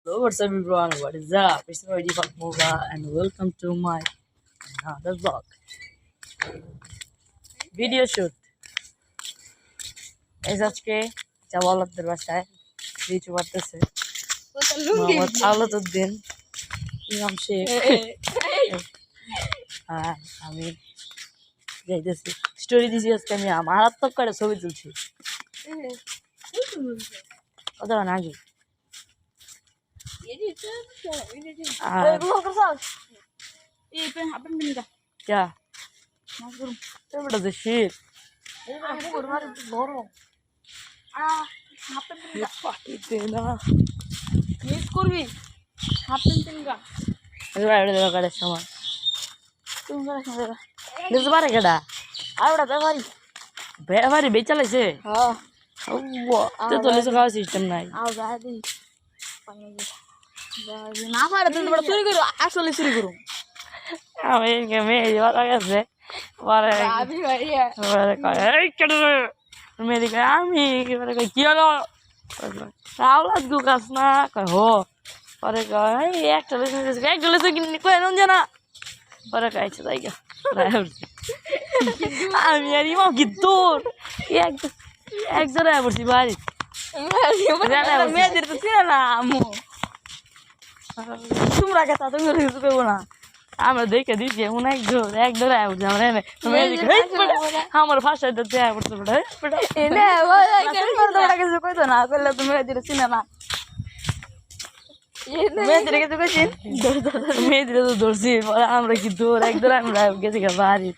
Hello, what's up everyone? What is up? It's me Deepak Moga and welcome to my another vlog. Video shoot. এই আজকে জাওয়ালাদের বাসায় video করতেছে মোহাম্মদ আলাউদ্দিন ইমাম শেখ আর আমি যাইতেছি স্টোরি দিছি আজকে আমি মারাত্মক করে ছবি তুলছি কত আগে क्या बड़ा शेर ব্যাপারি বেচালাইছে সিস্টেম নাই না পারে তুমি বড় চুরি করো আসলে চুরি করো আমি মেয়ে যাওয়া গেছে পরে ভাবি ভাইয়া মেয়ে কয় আমি কি হলো আওলাদ গুকাস না কয় হো পরে কয় একটা লেসে কিনে কয় নুন জানা পরে কাইছে তাই আমি আর ইমাম কি তোর একজনে পড়ছি বাড়ি মেয়েদের তো ছিল না আম্মু তোমরা কথা তুমি কিছু করবো না আমরা দেখে দিচ্ছি এমন এক ধরে উঠছে আমরা আমার ভাষায় তো পড়ছে কিছু কইতো না করলে তুমি মেয়েদের চিনে না মেয়েদের কিছু কইছি মেয়েদের তো ধরছি পরে আমরা কি দৌড় এক ধরে আমরা গেছি বাড়ি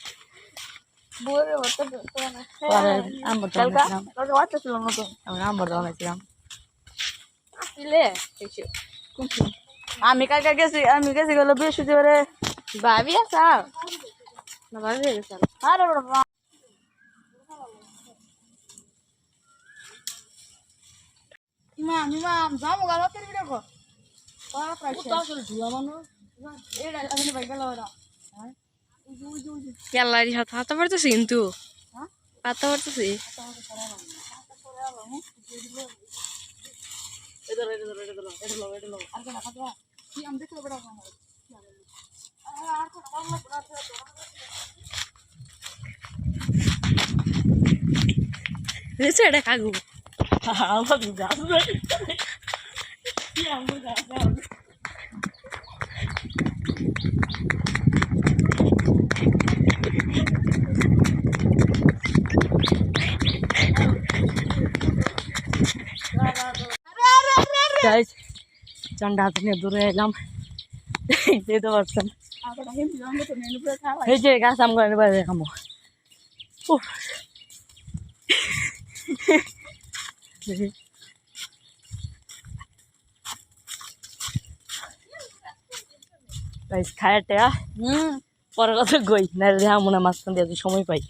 পরে আম্বার বানাইছিলাম আমি কালকে গেছি গেলো বৃহস্পতিবারে ভাবি আসাল না ভাবি গেছাল আরে বড় ইমাম যাবো গালো তেরি ভিডিও কর পড়া প্রাইস আসলে ধুলা মানুষ এটা আমি ভাই গেল ওরা হ্যাঁ কেলারি হাত হাতে পড়তেছি কিন্তু হাতে পড়তেছি এটা কাগু চান্ডা হাতে নিয়ে দূরে এলাম যেতে পারছেন এই যে গাছ আম করে বাইরে খামো খায়াটা পরে কথা গই না রেহা মনে মাঝখান দিয়ে সময় পাই